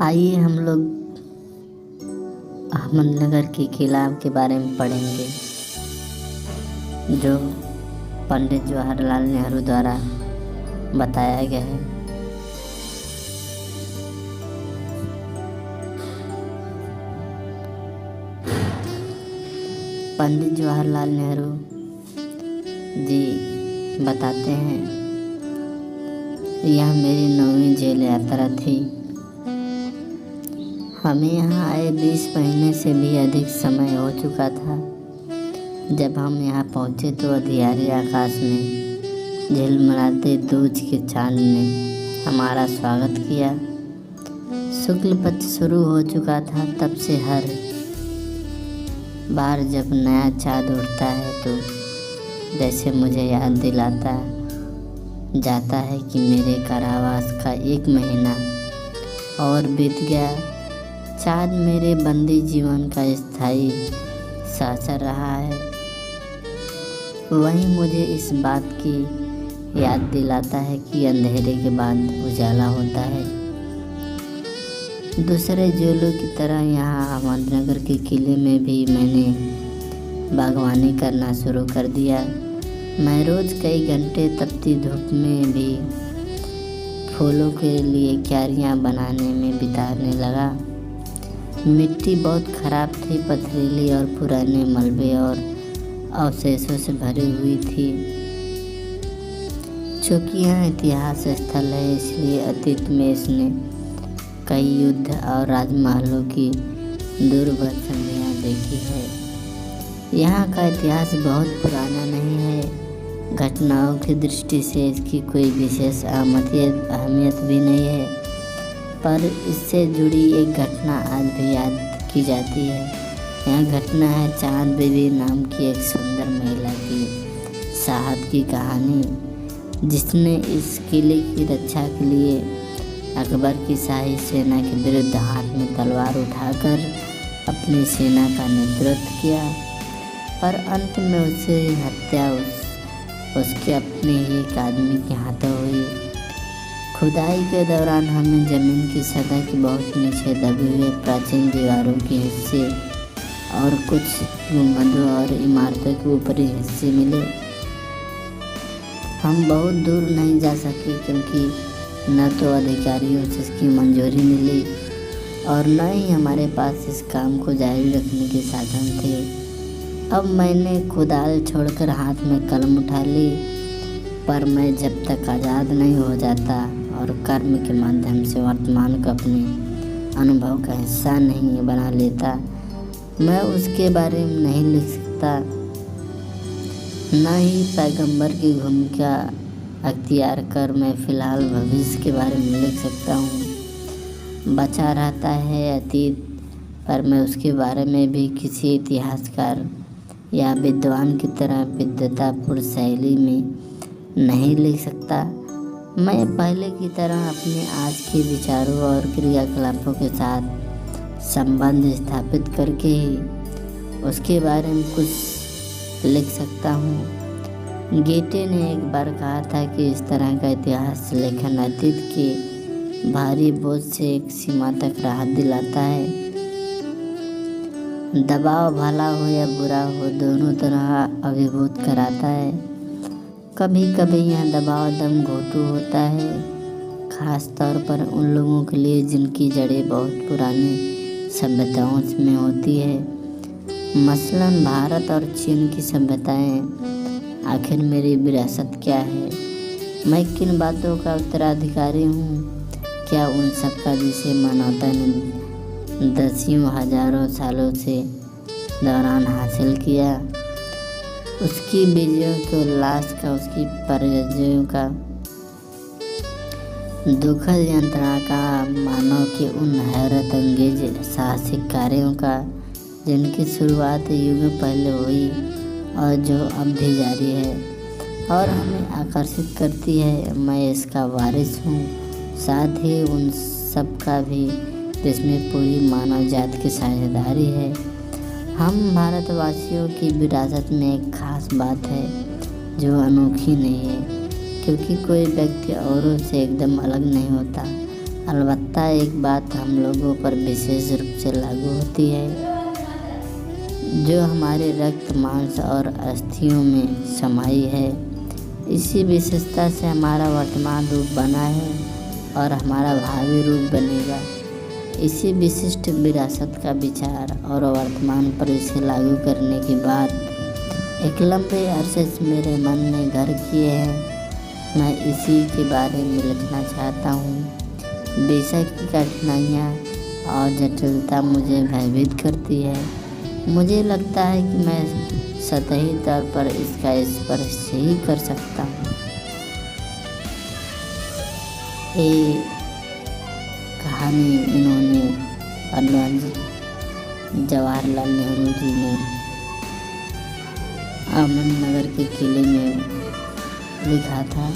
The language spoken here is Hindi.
आइए हम लोग अहमदनगर के किला के बारे में पढ़ेंगे, जो पंडित जवाहरलाल नेहरू द्वारा बताया गया है। पंडित जवाहरलाल नेहरू जी बताते हैं, यह मेरी 9वीं जेल यात्रा थी। हमें यहाँ आए 20 महीने से भी अधिक समय हो चुका था। जब हम यहाँ पहुँचे तो अंधियारे आकाश में झिलमिलाते दूज के चांद ने हमारा स्वागत किया। शुक्ल पक्ष शुरू हो चुका था। तब से हर बार जब नया चाँद उठता है तो जैसे मुझे याद दिलाता जाता है कि मेरे कारावास का 1 महीना और बीत गया। चाँद मेरे बंदी जीवन का स्थायी सासर रहा है। वहीं मुझे इस बात की याद दिलाता है कि अंधेरे के बाद उजाला होता है। दूसरे जेलों की तरह यहाँ अहमदनगर के किले में भी मैंने बागवानी करना शुरू कर दिया। मैं रोज़ कई घंटे तपती धूप में भी फूलों के लिए क्यारियाँ बनाने में बिताने लगा। मिट्टी बहुत ख़राब थी, पथरीली और पुराने मलबे और अवशेषों से भरी हुई थी। चूँकि यह इतिहास स्थल है, इसलिए अतीत में इसने कई युद्ध और राजमहलों की दुर्भर संधियाँ देखी है। यहाँ का इतिहास बहुत पुराना नहीं है। घटनाओं की दृष्टि से इसकी कोई विशेष अहमियत भी नहीं है, पर इससे जुड़ी एक घटना आज भी याद की जाती है। यह घटना है चाँद बीबी नाम की एक सुंदर महिला की साहस की कहानी, जिसने इस किले की रक्षा के लिए अकबर की शाही सेना के विरुद्ध हाथ में तलवार उठाकर अपनी सेना का नेतृत्व किया। पर अंत में उसकी हत्या उसके अपने ही एक आदमी के हाथों हुई। खुदाई के दौरान हमें ज़मीन की सतह के बहुत नीचे दबे हुए प्राचीन दीवारों के हिस्से और कुछ गुंबदों और इमारतों के ऊपरी हिस्से मिले। हम बहुत दूर नहीं जा सके, क्योंकि न तो अधिकारियों से इसकी मंजूरी मिली और न ही हमारे पास इस काम को जारी रखने के साधन थे। अब मैंने कुदाल छोड़कर हाथ में कलम उठा ली, पर मैं जब तक आज़ाद नहीं हो जाता और कर्म के माध्यम से वर्तमान को अपने अनुभव का हिस्सा नहीं बना लेता, मैं उसके बारे में नहीं लिख सकता। न ही पैगंबर की भूमिका अख्तियार कर मैं फ़िलहाल भविष्य के बारे में लिख सकता हूँ। बचा रहता है अतीत, पर मैं उसके बारे में भी किसी इतिहासकार या विद्वान की तरह विद्वतापूर्ण शैली में नहीं लिख सकता। मैं पहले की तरह अपने आज के विचारों और क्रियाकलापों के साथ संबंध स्थापित करके ही उसके बारे में कुछ लिख सकता हूँ। गेटे ने एक बार कहा था कि इस तरह का इतिहास लेखन अतीत के भारी बोझ से एक सीमा तक राहत दिलाता है। दबाव भला हो या बुरा हो, दोनों तरह अभिभूत कराता है। कभी कभी यह दबाव दम घोटू होता है, खास तौर पर उन लोगों के लिए जिनकी जड़ें बहुत पुरानी सभ्यताओं में होती है, मसलन भारत और चीन की सभ्यताएं। आखिर मेरी विरासत क्या है? मैं किन बातों का उत्तराधिकारी हूँ? क्या उन सब का जिसे मानवता ने दसियों हजारों सालों से दौरान हासिल किया, उसकी विजयों के उल्लास का, उसकी पराजयों का, दुखद यंत्रणा का, मानव के उन हैरत अंगेज साहसिक कार्यों का जिनकी शुरुआत युगों पहले हुई और जो अब भी जारी है और हमें आकर्षित करती है। मैं इसका वारिस हूँ, साथ ही उन सब का भी जिसमें पूरी मानव जात की साझेदारी है। हम भारतवासियों की विरासत में एक खास बात है जो अनोखी नहीं है, क्योंकि कोई व्यक्ति औरों से एकदम अलग नहीं होता। अलबत्ता एक बात हम लोगों पर विशेष रूप से लागू होती है, जो हमारे रक्त मांस और अस्थियों में समाई है। इसी विशेषता से हमारा वर्तमान रूप बना है और हमारा भावी रूप बनेगा। इसी विशिष्ट विरासत का विचार और वर्तमान पर इसे लागू करने के बाद एक लंबे अरसे से मेरे मन में घर किए हैं। मैं इसी के बारे में लिखना चाहता हूँ। बेशक की कठिनाइयाँ और जटिलता मुझे भयभीत करती है। मुझे लगता है कि मैं सतही तौर पर इसका स्पर्श ही कर सकता हूँ। ये कहानी इन्होंने पंडित जवाहरलाल नेहरू जी ने अहमदनगर के किले में लिखा था।